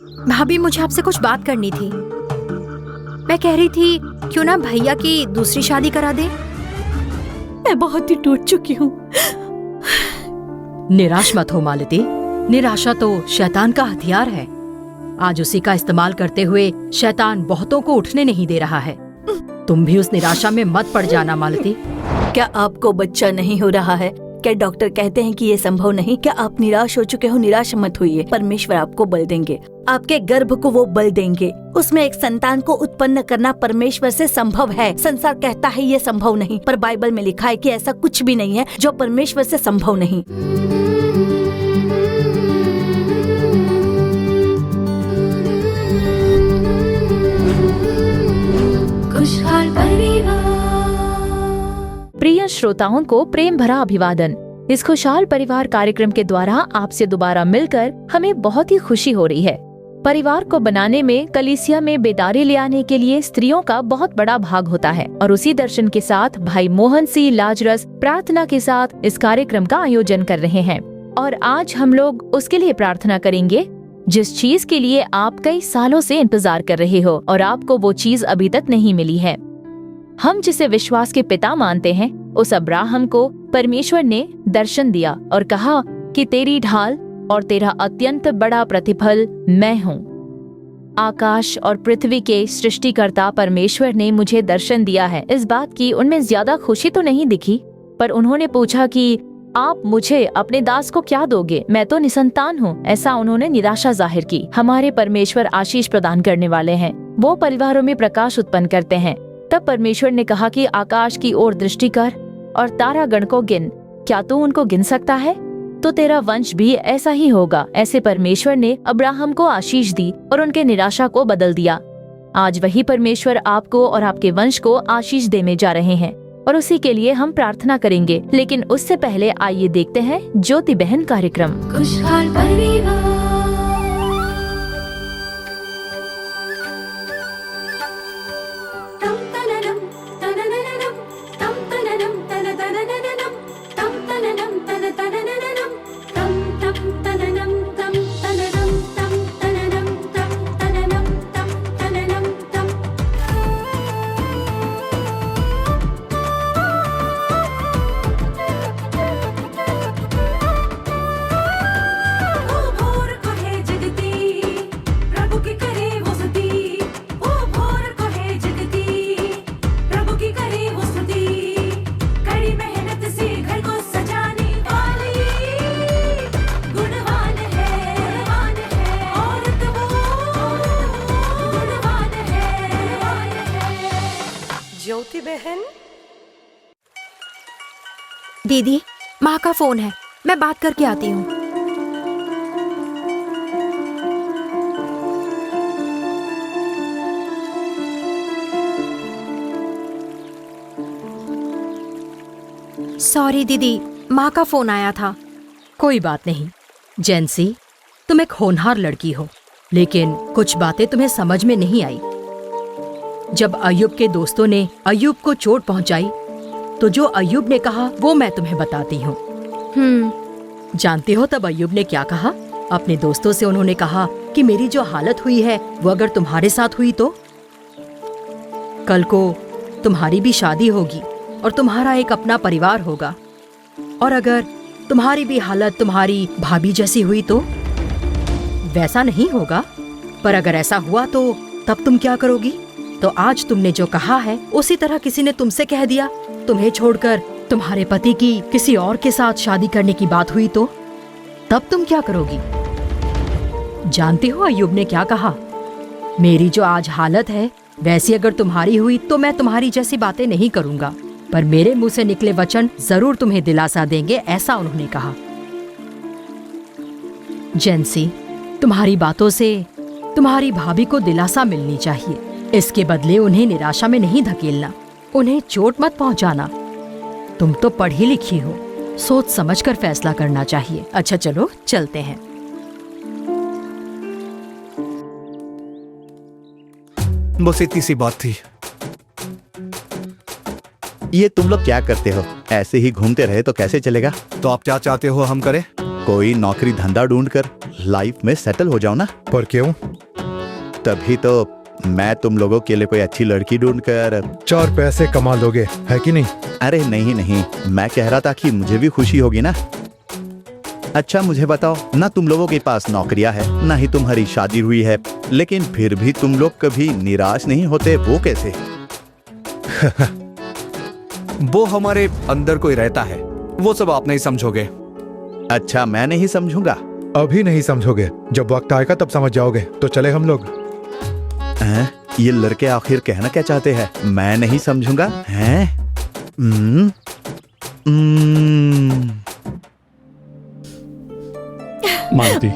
भाभी, मुझे आपसे कुछ बात करनी थी। मैं कह रही थी क्यों ना भैया की दूसरी शादी करा दे। मैं बहुत ही टूट चुकी हूँ। निराश मत हो मालती, निराशा तो शैतान का हथियार है। आज उसी का इस्तेमाल करते हुए शैतान बहुतों को उठने नहीं दे रहा है। तुम भी उस निराशा में मत पड़ जाना मालती। क्या आपको बच्चा नहीं हो रहा है? क्या डॉक्टर कहते हैं कि ये संभव नहीं? क्या आप निराश हो चुके हो? निराश मत होइए, परमेश्वर आपको बल देंगे। आपके गर्भ को वो बल देंगे। उसमें एक संतान को उत्पन्न करना परमेश्वर से संभव है। संसार कहता है ये संभव नहीं, पर बाइबल में लिखा है कि ऐसा कुछ भी नहीं है जो परमेश्वर से संभव नहीं। खुशहाल परिवार। प्रिय श्रोताओं को प्रेम भरा अभिवादन। इस खुशहाल परिवार कार्यक्रम के द्वारा आपसे दोबारा मिलकर हमें बहुत ही खुशी हो रही है। परिवार को बनाने में कलीसिया में बेदारी ले आने के लिए स्त्रियों का बहुत बड़ा भाग होता है और उसी दर्शन के साथ भाई मोहन सी लाजरस प्रार्थना के साथ इस कार्यक्रम का आयोजन कर रहे हैं और आज हम लोग उसके लिए प्रार्थना करेंगे जिस चीज के लिए आप कई सालों से इंतजार कर रहे हो और आपको वो चीज अभी तक नहीं मिली है। हम जिसे विश्वास के पिता मानते हैं, उस अब्राहम को परमेश्वर ने दर्शन दिया और कहा कि तेरी ढाल और तेरा अत्यंत बड़ा प्रतिफल मैं हूँ। आकाश और पृथ्वी के सृष्टिकर्ता परमेश्वर ने मुझे दर्शन दिया है। इस बात की उनमें ज्यादा खुशी तो नहीं दिखी, पर उन्होंने पूछा कि आप मुझे अपने दास को क्या दोगे? मैं तो निसंतान हूँ। ऐसा उन्होंने निराशा जाहिर की। हमारे परमेश्वर आशीष प्रदान करने वाले हैं। वो परिवारों में प्रकाश उत्पन्न करते हैं। तब परमेश्वर ने कहा कि आकाश की ओर दृष्टि कर और तारागण को गिन। क्या तू उनको गिन सकता है? तो तेरा वंश भी ऐसा ही होगा। ऐसे परमेश्वर ने अब्राहम को आशीष दी और उनके निराशा को बदल दिया। आज वही परमेश्वर आपको और आपके वंश को आशीष देने जा रहे हैं और उसी के लिए हम प्रार्थना करेंगे। लेकिन उससे पहले आइए देखते हैं ज्योति बहन कार्यक्रम। खुशहाल परिवार। ज्योति बहन। दीदी, माँ का फोन है, मैं बात करके आती हूँ। सॉरी दीदी, माँ का फोन आया था। कोई बात नहीं जेंसी, तुम एक होनहार लड़की हो, लेकिन कुछ बातें तुम्हें समझ में नहीं आई। जब अय्यूब के दोस्तों ने अय्यूब को चोट पहुंचाई, तो जो अय्यूब ने कहा वो मैं तुम्हें बताती हूँ। जानती हो तब अय्यूब ने क्या कहा? अपने दोस्तों से उन्होंने कहा कि मेरी जो हालत हुई है वो अगर तुम्हारे साथ हुई तो कल को तुम्हारी भी शादी होगी और तुम्हारा एक अपना परिवार होगा, और अगर तुम्हारी भी हालत तुम्हारी भाभी जैसी हुई तो वैसा नहीं होगा। पर अगर ऐसा हुआ तो तब तुम क्या करोगी? तो आज तुमने जो कहा है उसी तरह किसी ने तुमसे कह दिया, तुम्हें छोड़कर तुम्हारे पति की किसी और के साथ शादी करने की बात हुई तो तब तुम क्या करोगी? जानते हो अय्यूब ने क्या कहा? मेरी जो आज हालत है वैसी अगर तुम्हारी हुई तो मैं तुम्हारी जैसी बातें नहीं करूंगा, पर मेरे मुंह से निकले वचन जरूर तुम्हें दिलासा देंगे, ऐसा उन्होंने कहा। जेंसी, तुम्हारी बातों से तुम्हारी भाभी को दिलासा मिलनी चाहिए। इसके बदले उन्हें निराशा में नहीं धकेलना, उन्हें चोट मत पहुंचाना। तुम तो पढ़ी लिखी हो, सोच समझकर फैसला करना चाहिए। अच्छा चलो चलते हैं। बस इतनी सी बात थी। ये तुम लोग क्या करते हो? ऐसे ही घूमते रहे तो कैसे चलेगा? तो आप क्या चाहते हो हम करें? कोई नौकरी धंधा ढूंढकर लाइफ में सेटल हो जाओ ना। पर क्यों? तभी तो मैं तुम लोगों के लिए कोई अच्छी लड़की ढूंढ कर। 4 पैसे कमा लोगे, है कि नहीं? अरे नहीं नहीं, मैं कह रहा था कि मुझे भी खुशी होगी ना। अच्छा मुझे बताओ ना, तुम लोगों के पास नौकरियां है, ना ही तुम्हारी शादी हुई है, लेकिन फिर भी तुम लोग कभी निराश नहीं होते, वो कैसे? वो हमारे अंदर कोई रहता है, वो सब आप नहीं समझोगे। अच्छा मैं नहीं समझूंगा। अभी नहीं समझोगे, जब वक्त आएगा तब समझ जाओगे। तो चले हम लोग। ये लड़के आखिर कहना क्या चाहते हैं? मैं नहीं समझूंगा हैं? मालती,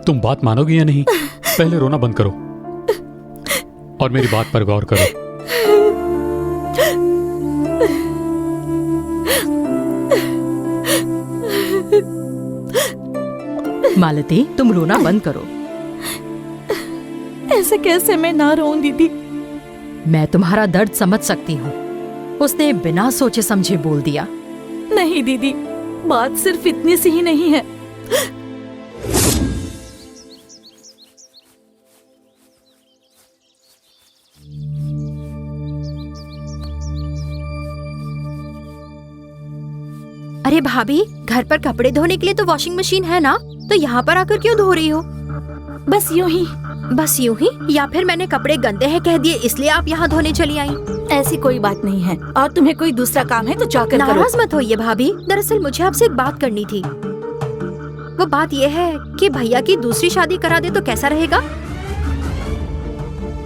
तुम बात मानोगी या नहीं? पहले रोना बंद करो और मेरी बात पर गौर करो। मालती, तुम रोना बंद करो। ऐसे कैसे मैं ना रोऊं दीदी? मैं तुम्हारा दर्द समझ सकती हूँ। उसने बिना सोचे समझे बोल दिया। नहीं दीदी, बात सिर्फ इतनी सी ही नहीं है। अरे भाभी, घर पर कपड़े धोने के लिए तो वॉशिंग मशीन है ना, तो यहाँ पर आकर क्यों धो रही हो? बस यूं ही। बस यूं ही? या फिर मैंने कपड़े गंदे हैं कह दिए इसलिए आप यहाँ धोने चली आई? ऐसी कोई बात नहीं है, और तुम्हें कोई दूसरा काम है तो जाकर करो। नाराज मत होइए भाभी, दरअसल मुझे आपसे एक बात करनी थी। वो बात ये है कि भैया की दूसरी शादी करा दे तो कैसा रहेगा?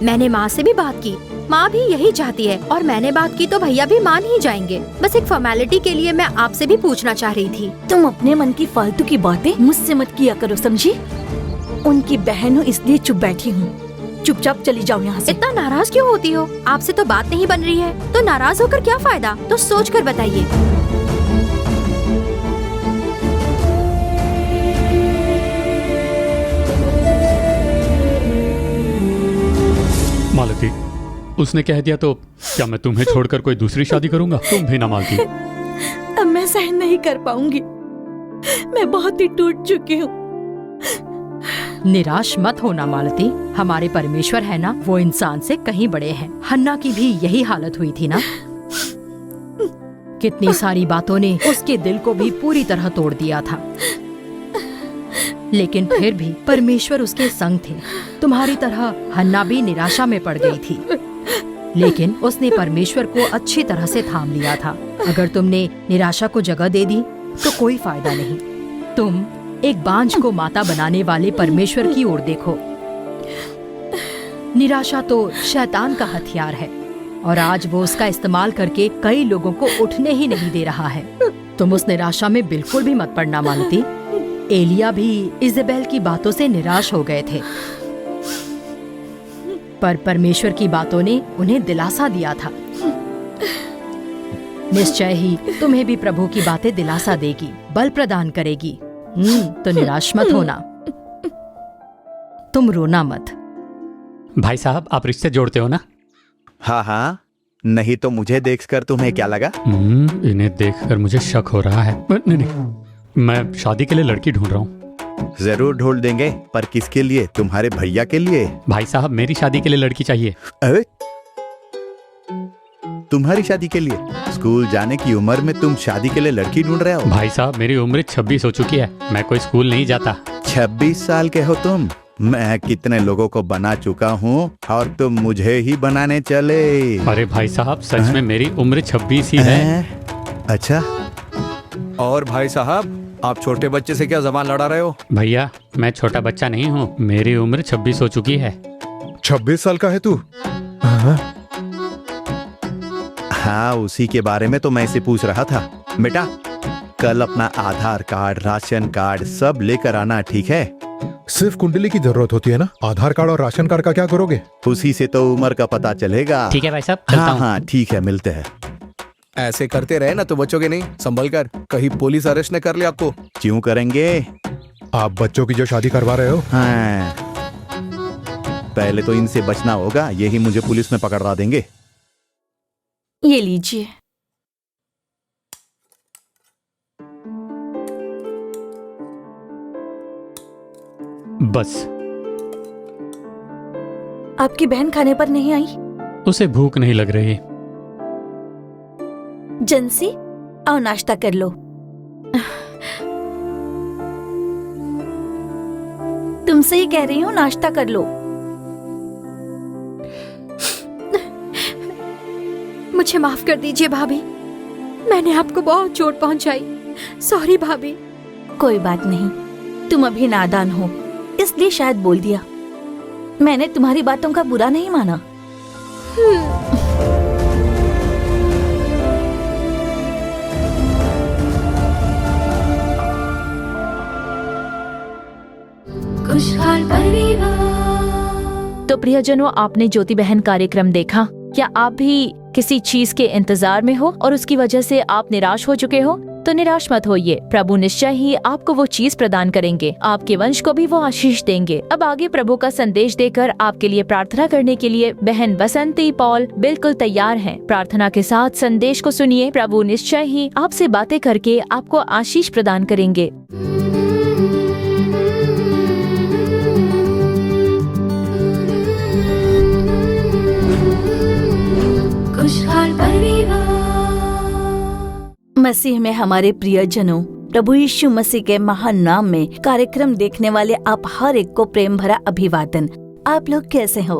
मैंने माँ से भी बात की, माँ भी यही चाहती है, और मैंने बात की तो भैया भी मान ही जाएंगे। बस एक फॉर्मेलिटी के लिए मैं आपसे भी पूछना चाह रही थी। तुम अपने मन की फालतू की बातें मुझसे मत किया करो, समझी? उनकी बहन हूँ इसलिए चुप बैठी हूँ। चुपचाप चली जाओ यहाँ से। इतना नाराज क्यों होती हो? आपसे तो बात नहीं बन रही है, तो नाराज होकर क्या फायदा? तो सोच कर बताइए। मालती, उसने कह दिया तो क्या मैं तुम्हें छोड़कर कोई दूसरी शादी करूंगा? तुम भी ना मालती। अब मैं सहन नहीं कर पाऊंगी, मैं बहुत ही टूट चुकी हूँ। निराश मत होना मालती, हमारे परमेश्वर है ना, वो इंसान से कहीं बड़े हैं। हन्ना की भी यही हालत हुई थी ना। कितनी सारी बातों ने उसके दिल को भी पूरी तरह तोड़ दिया था, लेकिन फिर भी परमेश्वर उसके संग थे। तुम्हारी तरह हन्ना भी निराशा में पड़ गई थी, लेकिन उसने परमेश्वर को अच्छी तरह से थाम लिया था। अगर तुमने निराशा को जगह दे दी तो कोई फायदा नहीं। तुम एक बांझ को माता बनाने वाले परमेश्वर की ओर देखो। निराशा तो शैतान का हथियार है, और आज वो उसका इस्तेमाल करके कई लोगों को उठने ही नहीं दे रहा है। तुम उस निराशा में बिल्कुल भी मत पड़ना मालती। एलिया भी इजेबेल की बातों से निराश हो गए थे, पर परमेश्वर की बातों ने उन्हें दिलासा दिया था। निश्चय ही तुम्हें भी प्रभु की बातें दिलासा देगी, बल प्रदान करेगी। तो निराश मत होना। तुम रोना मत। भाई साहब, आप रिश्ते जोड़ते हो ना? हाँ हाँ, नहीं तो मुझे देखकर तुम्हें क्या लगा? इन्हें देखकर मुझे शक हो रहा है। नहीं, मैं शादी के लिए लड़की ढूंढ रहा हूँ। जरूर ढूंढ देंगे, पर किसके लिए? तुम्हारे भैया के लिए? भाई साहब, मेरी शादी के लिए लड़की चाहिए। अरे तुम्हारी शादी के लिए? स्कूल जाने की उम्र में तुम शादी के लिए लड़की ढूंढ रहे हो? भाई साहब, मेरी उम्र 26 हो चुकी है, मैं कोई स्कूल नहीं जाता। 26 साल के हो तुम? मैं कितने लोगों को बना चुका हूँ, और तुम मुझे ही बनाने चले। अरे भाई साहब, सच में मेरी उम्र 26 ही है। अच्छा। और भाई साहब, आप छोटे बच्चे से क्या जबान लड़ा रहे हो? भैया, मैं छोटा बच्चा नहीं हूँ, मेरी उम्र 26 हो चुकी है। 26 साल का है तू? हाँ, उसी के बारे में तो मैं इसे पूछ रहा था। बेटा, कल अपना आधार कार्ड, राशन कार्ड सब लेकर आना, ठीक है? सिर्फ कुंडली की जरूरत होती है ना? आधार कार्ड और राशन कार्ड का क्या करोगे? उसी से तो उम्र का पता चलेगा। ठीक है भाई साहब, चलता हाँ हूँ। हाँ ठीक है, मिलते हैं। ऐसे करते रहे ना तो बचोगे नहीं, संभल कर, कहीं पुलिस अरेस्ट न कर ले आपको। क्यों करेंगे? आप बच्चों की जो शादी करवा रहे हो? हाँ, पहले तो इनसे बचना होगा, यही मुझे पुलिस में पकड़वा देंगे। ये लीजिए। बस आपकी बहन खाने पर नहीं आई? उसे भूख नहीं लग रही। जंसी, आओ नाश्ता कर लो। तुमसे ही कह रही हूँ, नाश्ता कर लो। मुझे माफ कर दीजिए भाभी, मैंने आपको बहुत चोट पहुंचाई। सॉरी भाभी। कोई बात नहीं, तुम अभी नादान हो इसलिए शायद बोल दिया। मैंने तुम्हारी बातों का बुरा नहीं माना। खुशहाल परिवार। तो प्रियजनों, आपने ज्योति बहन कार्यक्रम देखा। क्या आप भी किसी चीज के इंतजार में हो और उसकी वजह से आप निराश हो चुके हो? तो निराश मत होइए, प्रभु निश्चय ही आपको वो चीज प्रदान करेंगे। आपके वंश को भी वो आशीष देंगे। अब आगे प्रभु का संदेश देकर आपके लिए प्रार्थना करने के लिए बहन बसंती पॉल बिल्कुल तैयार हैं। प्रार्थना के साथ संदेश को सुनिए। प्रभु निश्चय ही आपसे बातें करके आपको आशीष प्रदान करेंगे। खुशहाल परिवार। मसीह में हमारे प्रियजनों, प्रभु यीशु मसीह के महान नाम में कार्यक्रम देखने वाले आप हर एक को प्रेम भरा अभिवादन। आप लोग कैसे हो?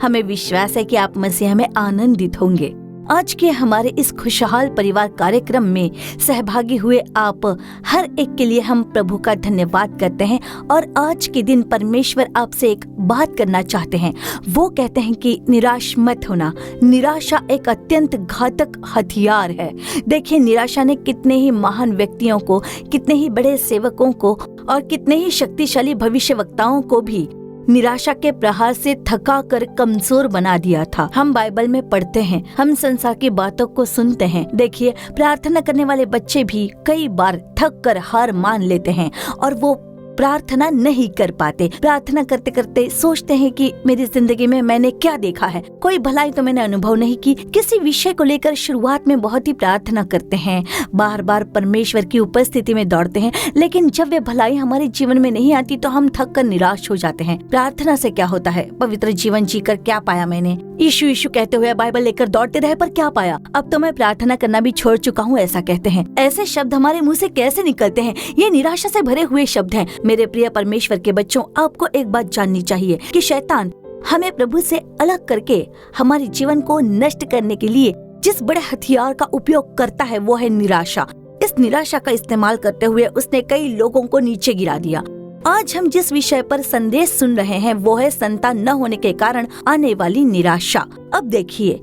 हमें विश्वास है कि आप मसीह में आनंदित होंगे। आज के हमारे इस खुशहाल परिवार कार्यक्रम में सहभागी हुए आप हर एक के लिए हम प्रभु का धन्यवाद करते हैं। और आज के दिन परमेश्वर आपसे एक बात करना चाहते हैं। वो कहते हैं कि निराश मत होना। निराशा एक अत्यंत घातक हथियार है। देखिए, निराशा ने कितने ही महान व्यक्तियों को, कितने ही बड़े सेवकों को और कितने ही शक्तिशाली भविष्यवक्ताओं को भी निराशा के प्रहार से थका कर कमजोर बना दिया था। हम बाइबल में पढ़ते हैं, हम संसार की बातों को सुनते हैं। देखिए, प्रार्थना करने वाले बच्चे भी कई बार थक कर हार मान लेते हैं और वो प्रार्थना नहीं कर पाते। प्रार्थना करते करते सोचते हैं कि मेरी जिंदगी में मैंने क्या देखा है, कोई भलाई तो मैंने अनुभव नहीं की। किसी विषय को लेकर शुरुआत में बहुत ही प्रार्थना करते हैं, बार बार परमेश्वर की उपस्थिति में दौड़ते हैं, लेकिन जब वे भलाई हमारे जीवन में नहीं आती तो हम थक कर निराश हो जाते हैं। प्रार्थना से क्या होता है? पवित्र जीवन जीकर क्या पाया मैंने? यीशु यीशु कहते हुए बाइबल लेकर दौड़ते रहे, पर क्या पाया? अब तो मैं प्रार्थना करना भी छोड़ चुका हूँ, ऐसा कहते हैं। ऐसे शब्द हमारे मुंह से कैसे निकलते हैं? ये निराशा से भरे हुए शब्द हैं। मेरे प्रिय परमेश्वर के बच्चों, आपको एक बात जाननी चाहिए कि शैतान हमें प्रभु से अलग करके हमारे जीवन को नष्ट करने के लिए जिस बड़े हथियार का उपयोग करता है वो है निराशा। इस निराशा का इस्तेमाल करते हुए उसने कई लोगों को नीचे गिरा दिया। आज हम जिस विषय पर संदेश सुन रहे हैं वो है संतान न होने के कारण आने वाली निराशा। अब देखिए,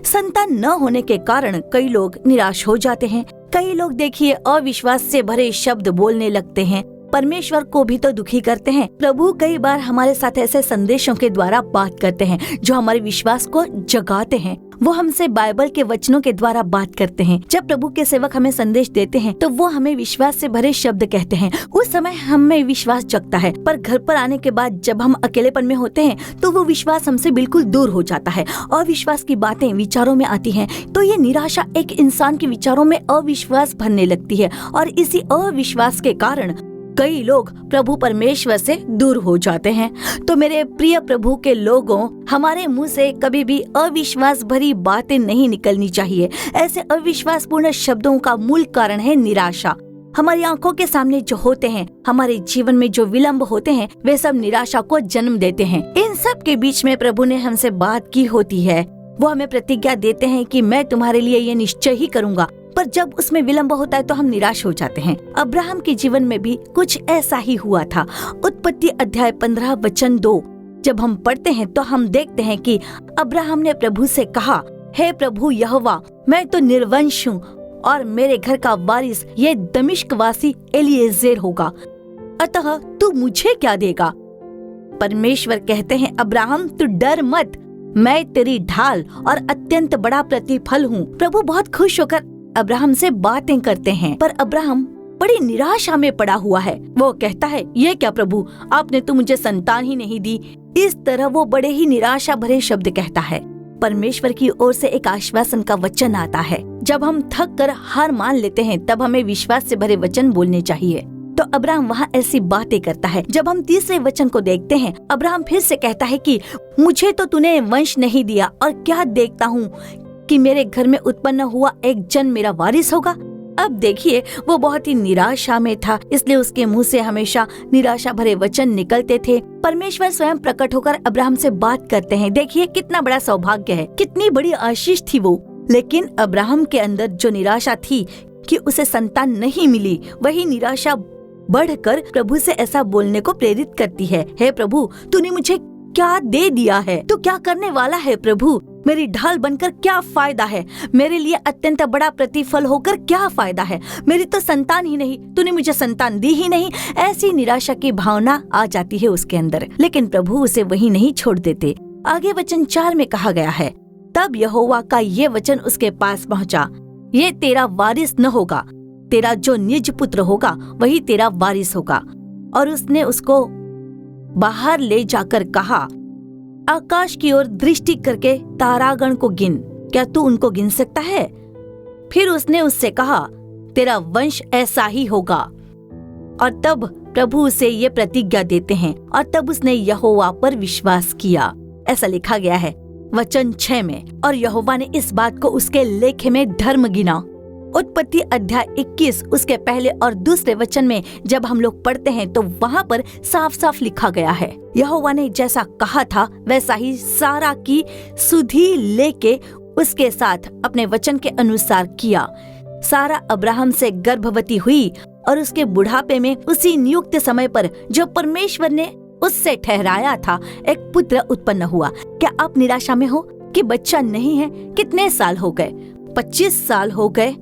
संतान न होने के कारण कई लोग निराश हो जाते हैं। कई लोग देखिए अविश्वास से भरे शब्द बोलने लगते हैं, परमेश्वर को भी तो दुखी करते हैं। प्रभु कई बार हमारे साथ ऐसे संदेशों के द्वारा बात करते हैं जो हमारे विश्वास को जगाते हैं। वो हमसे बाइबल के वचनों के द्वारा बात करते हैं। जब प्रभु के सेवक हमें संदेश देते हैं तो वो हमें विश्वास से भरे शब्द कहते हैं। उस समय हमें विश्वास जगता है, पर घर पर आने के बाद जब हम अकेलेपन में होते हैं तो वो विश्वास हमसे बिल्कुल दूर हो जाता है। अविश्वास की बातें विचारों में आती हैं, तो ये निराशा एक इंसान के विचारों में अविश्वास भरने लगती है और इसी अविश्वास के कारण कई लोग प्रभु परमेश्वर से दूर हो जाते हैं। तो मेरे प्रिय प्रभु के लोगों, हमारे मुंह से कभी भी अविश्वास भरी बातें नहीं निकलनी चाहिए। ऐसे अविश्वास पूर्ण शब्दों का मूल कारण है निराशा। हमारी आंखों के सामने जो होते हैं, हमारे जीवन में जो विलंब होते हैं, वे सब निराशा को जन्म देते हैं। इन सब के बीच में प्रभु ने हमसे बात की होती है। वो हमें प्रतिज्ञा देते हैं कि मैं तुम्हारे लिए ये निश्चय ही करूंगा, पर जब उसमें विलंब होता है तो हम निराश हो जाते हैं। अब्राहम के जीवन में भी कुछ ऐसा ही हुआ था। उत्पत्ति अध्याय 15 वचन 2 जब हम पढ़ते हैं तो हम देखते हैं कि अब्राहम ने प्रभु से कहा, हे प्रभु यहोवा, मैं तो निर्वंश हूँ और मेरे घर का वारिस ये दमिश्क वासी एलिएजेर होगा, अतः तू मुझे क्या देगा? परमेश्वर कहते हैं, अब्राहम तू डर मत, मैं तेरी ढाल और अत्यंत बड़ा प्रतिफल हूँ। प्रभु बहुत खुश होकर अब्राहम से बातें करते हैं, पर अब्राहम बड़ी निराशा में पड़ा हुआ है। वो कहता है, ये क्या प्रभु, आपने तो मुझे संतान ही नहीं दी। इस तरह वो बड़े ही निराशा भरे शब्द कहता है। परमेश्वर की ओर से एक आश्वासन का वचन आता है। जब हम थक कर हार मान लेते हैं तब हमें विश्वास से भरे वचन बोलने चाहिए। तो अब्राहम वहाँ ऐसी बातें करता है। जब हम तीसरे वचन को देखते हैं, अब्राहम फिर से कहता है कि मुझे तो तूने वंश नहीं दिया, और क्या देखता हूँ कि मेरे घर में उत्पन्न हुआ एक जन मेरा वारिस होगा। अब देखिए, वो बहुत ही निराशा में था, इसलिए उसके मुंह से हमेशा निराशा भरे वचन निकलते थे। परमेश्वर स्वयं प्रकट होकर अब्राहम से बात करते हैं। देखिए कितना बड़ा सौभाग्य है, कितनी बड़ी आशीष थी वो। लेकिन अब्राहम के अंदर जो निराशा थी कि उसे संतान नहीं मिली, वही निराशा बढ़कर प्रभु से ऐसा बोलने को प्रेरित करती है, हे प्रभु, तूने मुझे क्या दे दिया है? तू क्या करने वाला है प्रभु? मेरी ढाल बनकर क्या फायदा है? मेरे लिए अत्यंत बड़ा प्रतिफल होकर क्या फायदा है? मेरी तो संतान ही नहीं, तूने मुझे संतान दी ही नहीं। ऐसी निराशा की भावना आ जाती है उसके अंदर। लेकिन प्रभु उसे वहीं नहीं छोड़ देते। आगे वचन 4 में कहा गया है, तब यहोवा का ये वचन उसके पास पहुँचा, ये तेरा वारिस न होगा, तेरा जो निज पुत्र होगा वही तेरा वारिस होगा। और उसने उसको बाहर ले जाकर कहा, आकाश की ओर दृष्टि करके तारागण को गिन, क्या तू उनको गिन सकता है? फिर उसने उससे कहा, तेरा वंश ऐसा ही होगा। और तब प्रभु उसे ये प्रतिज्ञा देते हैं, और तब उसने यहोवा पर विश्वास किया। ऐसा लिखा गया है वचन 6 में। और यहोवा ने इस बात को उसके लेखे में धर्म गिना। उत्पत्ति अध्याय 21 उसके पहले और दूसरे वचन में जब हम लोग पढ़ते हैं तो वहाँ पर साफ साफ लिखा गया है, यहोवा ने जैसा कहा था वैसा ही सारा की सुधि लेके उसके साथ अपने वचन के अनुसार किया। सारा अब्राहम से गर्भवती हुई और उसके बुढ़ापे में उसी नियुक्त समय पर जो परमेश्वर ने उससे ठहराया था, एक पुत्र उत्पन्न हुआ। क्या आप निराशा में हो कि बच्चा नहीं है? कितने साल हो गए? 25 साल हो गए,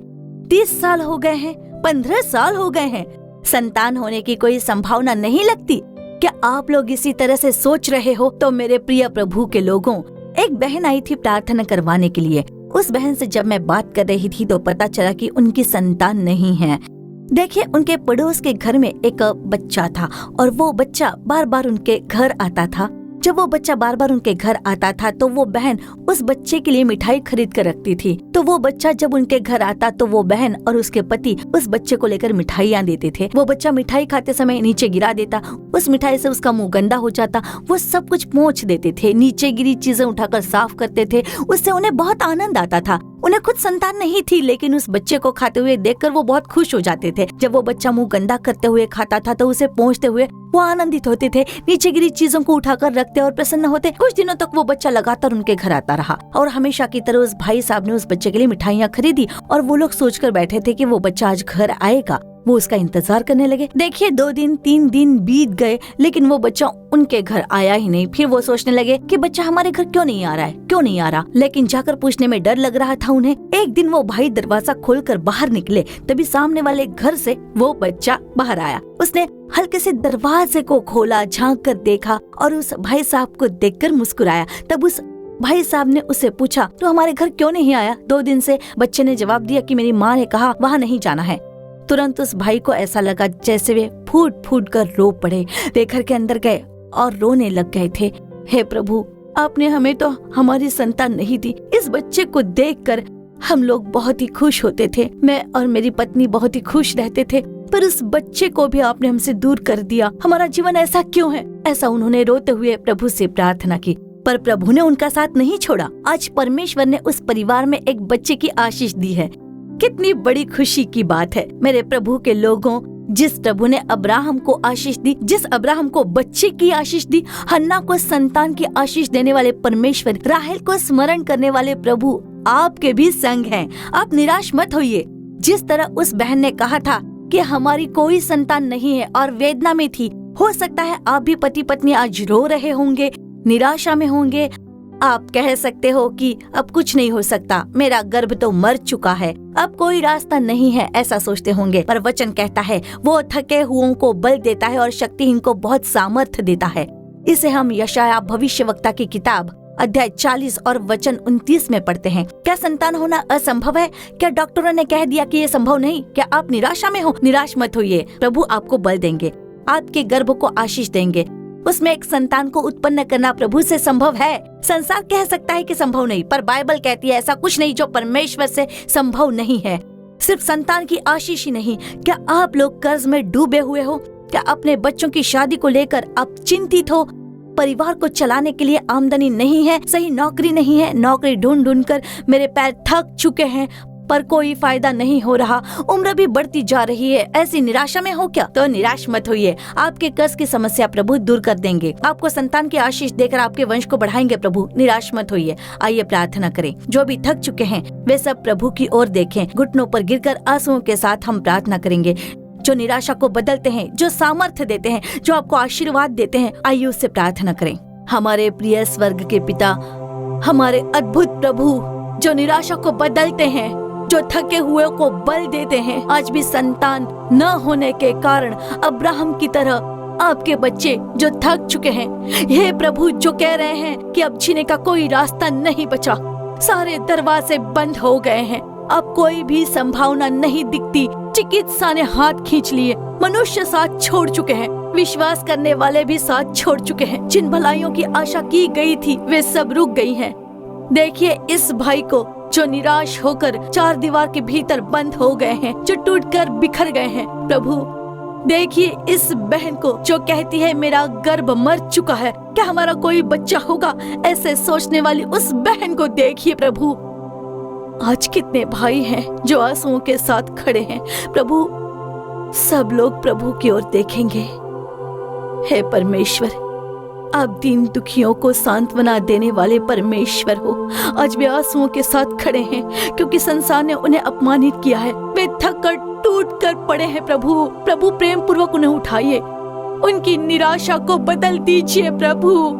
30 साल हो गए हैं, 15 साल हो गए हैं, संतान होने की कोई संभावना नहीं लगती? क्या आप लोग इसी तरह से सोच रहे हो? तो मेरे प्रिय प्रभु के लोगों, एक बहन आई थी प्रार्थना करवाने के लिए। उस बहन से जब मैं बात कर रही थी तो पता चला कि उनकी संतान नहीं है। देखिए, उनके पड़ोस के घर में एक बच्चा था और वो बच्चा बार बार उनके घर आता था। जब वो बच्चा बार बार उनके घर आता था तो वो बहन उस बच्चे के लिए मिठाई खरीद कर रखती थी। तो वो बच्चा जब उनके घर आता तो वो बहन और उसके पति उस बच्चे को लेकर मिठाइयाँ देते थे। वो बच्चा मिठाई खाते समय नीचे गिरा देता, उस मिठाई से उसका मुंह गंदा हो जाता। वो सब कुछ पोंछ देते थे, नीचे गिरी चीजें उठाकर साफ करते थे। उससे उन्हें बहुत आनंद आता था। उन्हें खुद संतान नहीं थी, लेकिन उस बच्चे को खाते हुए देखकर वो बहुत खुश हो जाते थे। जब वो बच्चा मुंह गंदा करते हुए खाता था तो उसे पोंछते हुए वो आनंदित होते थे, नीचे गिरी चीजों को उठाकर रखते और प्रसन्न होते। कुछ दिनों तक वो बच्चा लगातार उनके घर आता रहा और हमेशा की तरह उस भाई साहब ने उस बच्चे के लिए मिठाइयाँ खरीदी और वो लोग सोचकर बैठे थे कि वो बच्चा आज घर आएगा। वो उसका इंतजार करने लगे। देखिए, 2 दिन 3 दिन बीत गए, लेकिन वो बच्चा उनके घर आया ही नहीं। फिर वो सोचने लगे कि बच्चा हमारे घर क्यों नहीं आ रहा है, क्यों नहीं आ रहा। लेकिन जाकर पूछने में डर लग रहा था उन्हें। एक दिन वो भाई दरवाजा खोलकर बाहर निकले, तभी सामने वाले घर से वो बच्चा बाहर आया। उसने हल्के से दरवाजे को खोला, झांक कर देखा और उस भाई साहब को देखकर मुस्कुराया। तब उस भाई साहब ने उससे पूछा, तो हमारे घर क्यों नहीं आया 2 दिन से? बच्चे ने जवाब दिया कि मेरी माँ ने कहा वहाँ नहीं जाना है। तुरंत उस भाई को ऐसा लगा जैसे वे फूट फूट कर रो पड़े। वे घर के अंदर गए और रोने लग गए थे। हे प्रभु, आपने हमें तो हमारी संतान नहीं दी। इस बच्चे को देखकर हम लोग बहुत ही खुश होते थे। मैं और मेरी पत्नी बहुत ही खुश रहते थे, पर उस बच्चे को भी आपने हमसे दूर कर दिया। हमारा जीवन ऐसा क्यों है? ऐसा उन्होंने रोते हुए प्रभु से प्रार्थना की, पर प्रभु ने उनका साथ नहीं छोड़ा। आज परमेश्वर ने उस परिवार में एक बच्चे की आशीष दी है। कितनी बड़ी खुशी की बात है मेरे प्रभु के लोगों। जिस प्रभु ने अब्राहम को आशीष दी, जिस अब्राहम को बच्चे की आशीष दी, हन्ना को संतान की आशीष देने वाले परमेश्वर, राहेल को स्मरण करने वाले प्रभु आपके भी संग हैं। आप निराश मत होइए। जिस तरह उस बहन ने कहा था कि हमारी कोई संतान नहीं है और वेदना में थी, हो सकता है आप भी पति पत्नी आज रो रहे होंगे, निराशा में होंगे। आप कह सकते हो कि अब कुछ नहीं हो सकता, मेरा गर्भ तो मर चुका है, अब कोई रास्ता नहीं है, ऐसा सोचते होंगे। पर वचन कहता है वो थके हुओं को बल देता है और शक्तिहीन को बहुत सामर्थ्य देता है। इसे हम यशाया भविष्यवक्ता की किताब अध्याय 40 और वचन 29 में पढ़ते हैं। क्या संतान होना असंभव है? क्या डॉक्टरों ने कह दिया कि ये संभव नहीं? क्या आप निराशा में हो? निराश मत होइए, प्रभु आपको बल देंगे, आपके गर्भ को आशीष देंगे। उसमें एक संतान को उत्पन्न करना प्रभु से संभव है। संसार कह सकता है कि संभव नहीं, पर बाइबल कहती है ऐसा कुछ नहीं जो परमेश्वर से संभव नहीं है। सिर्फ संतान की आशीष ही नहीं, क्या आप लोग कर्ज में डूबे हुए हो? क्या अपने बच्चों की शादी को लेकर आप चिंतित हो? परिवार को चलाने के लिए आमदनी नहीं है, सही नौकरी नहीं है, नौकरी ढूंढ ढूंढ कर मेरे पैर थक चुके हैं पर कोई फायदा नहीं हो रहा, उम्र भी बढ़ती जा रही है, ऐसी निराशा में हो क्या? तो निराश मत होइए, आपके कर्ज की समस्या प्रभु दूर कर देंगे, आपको संतान की आशीष देकर आपके वंश को बढ़ाएंगे प्रभु। निराश मत होइए, आइए प्रार्थना करें। जो भी थक चुके हैं वे सब प्रभु की ओर देखें, घुटनों पर गिरकर आंसुओं के साथ हम प्रार्थना करेंगे। जो निराशा को बदलते हैं, जो सामर्थ्य देते हैं, जो आपको आशीर्वाद देते हैं, आइए उससे प्रार्थना करें। हमारे प्रिय स्वर्ग के पिता, हमारे अद्भुत प्रभु, जो निराशा को बदलते हैं, जो थके हुए को बल देते हैं, आज भी संतान न होने के कारण अब्राहम की तरह आपके बच्चे जो थक चुके हैं, हे प्रभु, जो कह रहे हैं कि अब जीने का कोई रास्ता नहीं बचा, सारे दरवाजे बंद हो गए हैं, अब कोई भी संभावना नहीं दिखती, चिकित्सा ने हाथ खींच लिए, मनुष्य साथ छोड़ चुके हैं, विश्वास करने वाले भी साथ छोड़ चुके हैं, जिन भलाइयों की आशा की गई थी वे सब रुक गई हैं। देखिए इस भाई को जो निराश होकर चार दीवार के भीतर बंद हो गए हैं, जो टूटकर बिखर गए हैं। प्रभु देखिए इस बहन को जो कहती है मेरा गर्भ मर चुका है, क्या हमारा कोई बच्चा होगा, ऐसे सोचने वाली उस बहन को देखिए प्रभु। आज कितने भाई हैं जो आंसुओं के साथ खड़े हैं प्रभु, सब लोग प्रभु की ओर देखेंगे। हे परमेश्वर, आप दीन दुखियों को सांत्वना देने वाले परमेश्वर हो। आज वे आंसुओं के साथ खड़े हैं क्योंकि संसार ने उन्हें अपमानित किया है, वे थक कर टूट कर पड़े हैं प्रभु। प्रभु प्रेम पूर्वक उन्हें उठाइए, उनकी निराशा को बदल दीजिए प्रभु।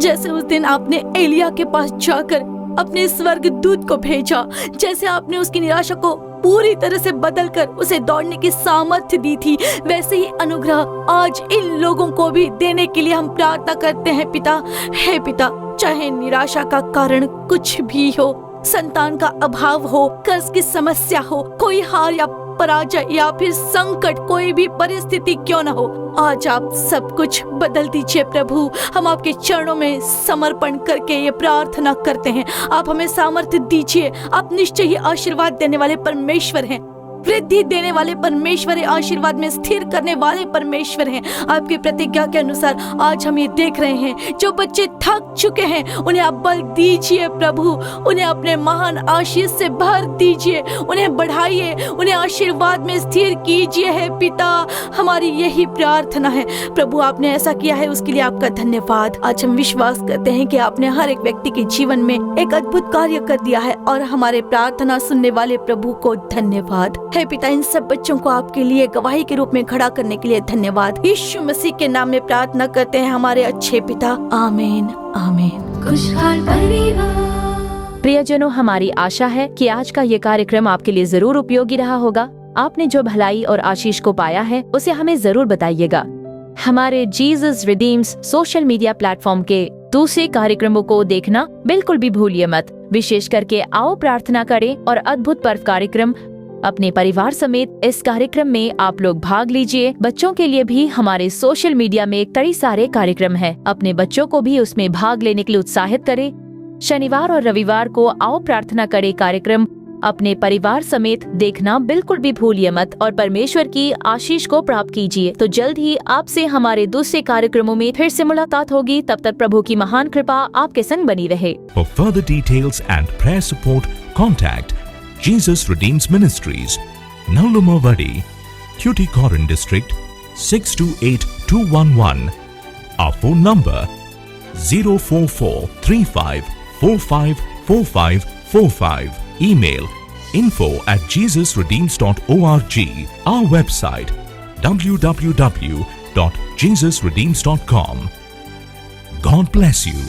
जैसे उस दिन आपने एलिया के पास जाकर अपने स्वर्ग दूत को भेजा, जैसे आपने उसकी निराशा को पूरी तरह से बदलकर उसे दौड़ने की सामर्थ्य दी थी, वैसे ही अनुग्रह आज इन लोगों को भी देने के लिए हम प्रार्थना करते हैं पिता। हे पिता, चाहे निराशा का कारण कुछ भी हो, संतान का अभाव हो, कर्ज की समस्या हो, कोई हार या पराजय या फिर संकट, कोई भी परिस्थिति क्यों न हो, आज आप सब कुछ बदल दीजिए प्रभु। हम आपके चरणों में समर्पण करके ये प्रार्थना करते हैं, आप हमें सामर्थ्य दीजिए। आप निश्चय ही आशीर्वाद देने वाले परमेश्वर हैं, वृद्धि देने वाले परमेश्वर है, आशीर्वाद में स्थिर करने वाले परमेश्वर हैं। आपकी प्रतिज्ञा के अनुसार आज हम ये देख रहे हैं, जो बच्चे थक चुके हैं उन्हें आप बल दीजिए प्रभु, उन्हें अपने महान आशीष से भर दीजिए, उन्हें बढ़ाइए, उन्हें आशीर्वाद में स्थिर कीजिए। है पिता, हमारी यही प्रार्थना है प्रभु, आपने ऐसा किया है उसके लिए आपका धन्यवाद। आज हम विश्वास करते हैं कि आपने हर एक व्यक्ति के जीवन में एक अद्भुत कार्य कर दिया है और हमारे प्रार्थना सुनने वाले प्रभु को धन्यवाद। हे पिता, इन सब बच्चों को आपके लिए गवाही के रूप में खड़ा करने के लिए धन्यवाद। यीशु मसीह के नाम में प्रार्थना करते हैं हमारे अच्छे पिता, आमीन आमीन। खुशहाल परिवार। प्रियजनों, हमारी आशा है कि आज का ये कार्यक्रम आपके लिए जरूर उपयोगी रहा होगा। आपने जो भलाई और आशीष को पाया है उसे हमें जरूर बताइएगा। हमारे Jesus redeems social media platform के दूसरे कार्यक्रमों को देखना बिल्कुल भी भूलिए मत। विशेष करके आओ प्रार्थना करें और अद्भुत पर्व कार्यक्रम अपने परिवार समेत इस कार्यक्रम में आप लोग भाग लीजिए। बच्चों के लिए भी हमारे सोशल मीडिया में कई सारे कार्यक्रम हैं। अपने बच्चों को भी उसमें भाग लेने के लिए उत्साहित करें। शनिवार और रविवार को आओ प्रार्थना करें कार्यक्रम अपने परिवार समेत देखना बिल्कुल भी भूलिए मत और परमेश्वर की आशीष को प्राप्त कीजिए। तो जल्द ही आपसे हमारे दूसरे कार्यक्रमों में फिर से मुलाकात होगी। तब तक प्रभु की महान कृपा आपके संग बनी रहे। For further details and prayer support, contact Jesus Redeems Ministries, Nallumavadi, Tuticorin District, 628211. Our phone number 04435454545. Email info@jesusredeems.org. Our website www.jesusredeems.com. God bless you.